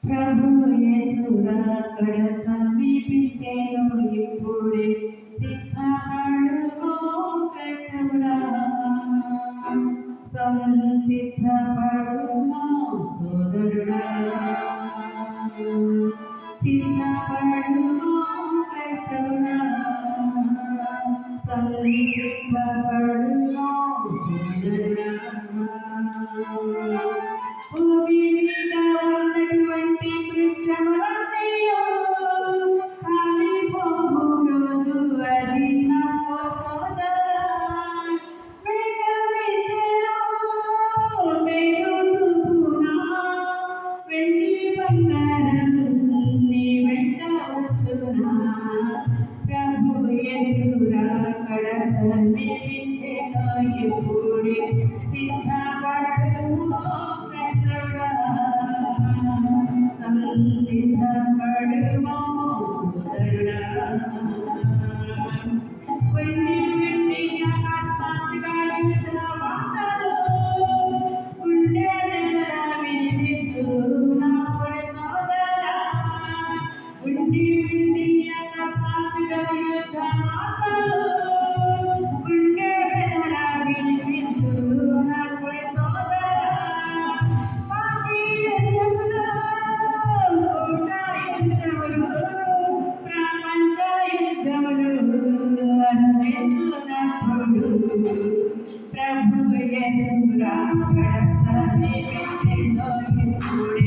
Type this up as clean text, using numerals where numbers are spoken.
ప్రభు యేసుగా కడ సమీపించేను ఇప్పుడే సిద్ధపడుకో క్రైస్తవుడా సిద్ధపడుమో సోదరుడా సిద్ధపడుమో క్రైస్తవుడా సిద్ధపడుమో సోదరుడా భూమి మీద ఉన్నటువంటి వృక్షములన్నీయు కాలిపోవు రోజు అది నమ్మో సోదరా వేద విద్యలో మేలు చూపునా వెండి బంగారం నీ వెంట వచ్చునా ప్రభు యేసు రాకడ సమీపించెను ఇప్పుడే సిద్ధపడుమో సిద్ధపడుమో సోదరుడా కొన్ని వెండి అకస్మాత్తుగా యుద్ధ వార్తలు గుండె దగ్గర వినిపించు నాపుడు సోదరా గుండి వెండి అకస్మాత్తుగా యుద్ధ వార్తలు గుండె దగ్గర వినిపించు నాపుడు సోదరా ప్రపంచ యుద్ధములు అందించున్నప్పుడు ప్రభు యేసు రాకడ సమీపించెను ఇప్పుడే